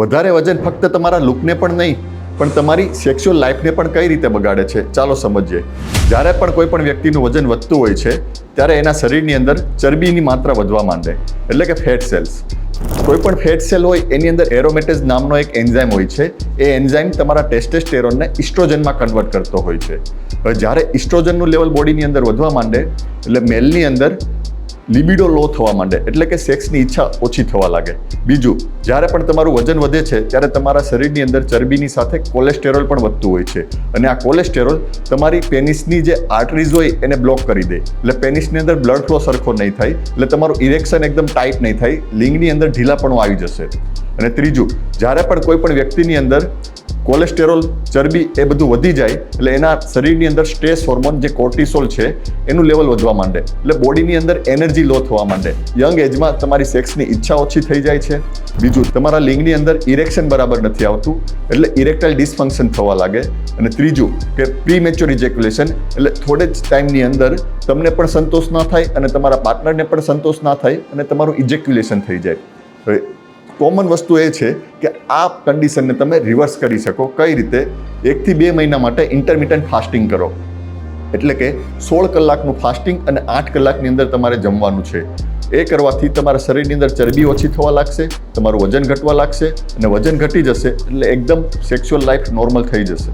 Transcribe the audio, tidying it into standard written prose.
વધારે વજન ફક્ત તમારા લુકને પણ નહીં પણ તમારી સેક્સ્યુઅલ લાઈફને પણ કઈ રીતે બગાડે છે ચાલો સમજીએ. જ્યારે પણ કોઈ પણ વ્યક્તિનું વજન વધતું હોય છે ત્યારે એના શરીરની અંદર ચરબીની માત્રા વધવા માંડે, એટલે કે ફેટ સેલ્સ. કોઈ પણ ફેટ સેલ હોય એની અંદર એરોમેટેઝ નામનો એક એન્ઝાઇમ હોય છે. એ એન્ઝાઇમ તમારા ટેસ્ટોસ્ટેરોનને ઇસ્ટ્રોજનમાં કન્વર્ટ કરતો હોય છે. હવે જ્યારે ઇસ્ટ્રોજનનું લેવલ બોડીની અંદર વધવા માંડે એટલે મેલની અંદર લિબિડો લો થવા માંડે, એટલે કે સેક્સની ઈચ્છા ઓછી થવા લાગે. બીજું, જ્યારે પણ તમારું વજન વધે છે ત્યારે તમારા શરીરની અંદર ચરબીની સાથે કોલેસ્ટેરોલ પણ વધતું હોય છે અને આ કોલેસ્ટેરોલ તમારી પેનિસની જે આર્ટરીઝ હોય એને બ્લોક કરી દે, એટલે પેનિસની અંદર બ્લડ ફ્લો સરખો નહીં થાય, એટલે તમારું ઇરેક્શન એકદમ ટાઈટ નહીં થાય, લિંગની અંદર ઢીલાપણું આવી જશે. અને ત્રીજું, જ્યારે પણ કોઈ પણ વ્યક્તિની અંદર કોલેસ્ટેરોલ, ચરબી એ બધું વધી જાય એટલે એના શરીરની અંદર સ્ટ્રેસ હોર્મોન જે કોર્ટિસોલ છે એનું લેવલ વધવા માંડે, એટલે બોડીની અંદર એનર્જી લો થવા માંડે. યંગ એજમાં તમારી સેક્સની ઈચ્છા ઓછી થઈ જાય છે. બીજું, તમારા લિંગની અંદર ઇરેક્શન બરાબર નથી આવતું, એટલે ઇરેક્ટાઇલ ડિસફંક્શન થવા લાગે. અને ત્રીજું કે પ્રીમેચ્યોર ઇજેક્યુલેશન, એટલે થોડે જ ટાઈમની અંદર તમને પણ સંતોષ ના થાય અને તમારા પાર્ટનરને પણ સંતોષ ના થાય અને તમારું ઇજેક્યુલેશન થઈ જાય. હવે કોમન વસ્તુ એ છે કે આ કન્ડિશનને તમે રિવર્સ કરી શકો. કઈ રીતે? 1 થી 2 મહિના માટે ઇન્ટરમિટન્ટ ફાસ્ટિંગ કરો, એટલે કે 16 કલાકનું ફાસ્ટિંગ અને 8 કલાકની અંદર તમારે જમવાનું છે. એ કરવાથી તમારા શરીરની અંદર ચરબી ઓછી થવા લાગશે, તમારું વજન ઘટવા લાગશે અને વજન ઘટી જશે એટલે એકદમ સેક્સ્યુઅલ લાઈફ નોર્મલ થઈ જશે.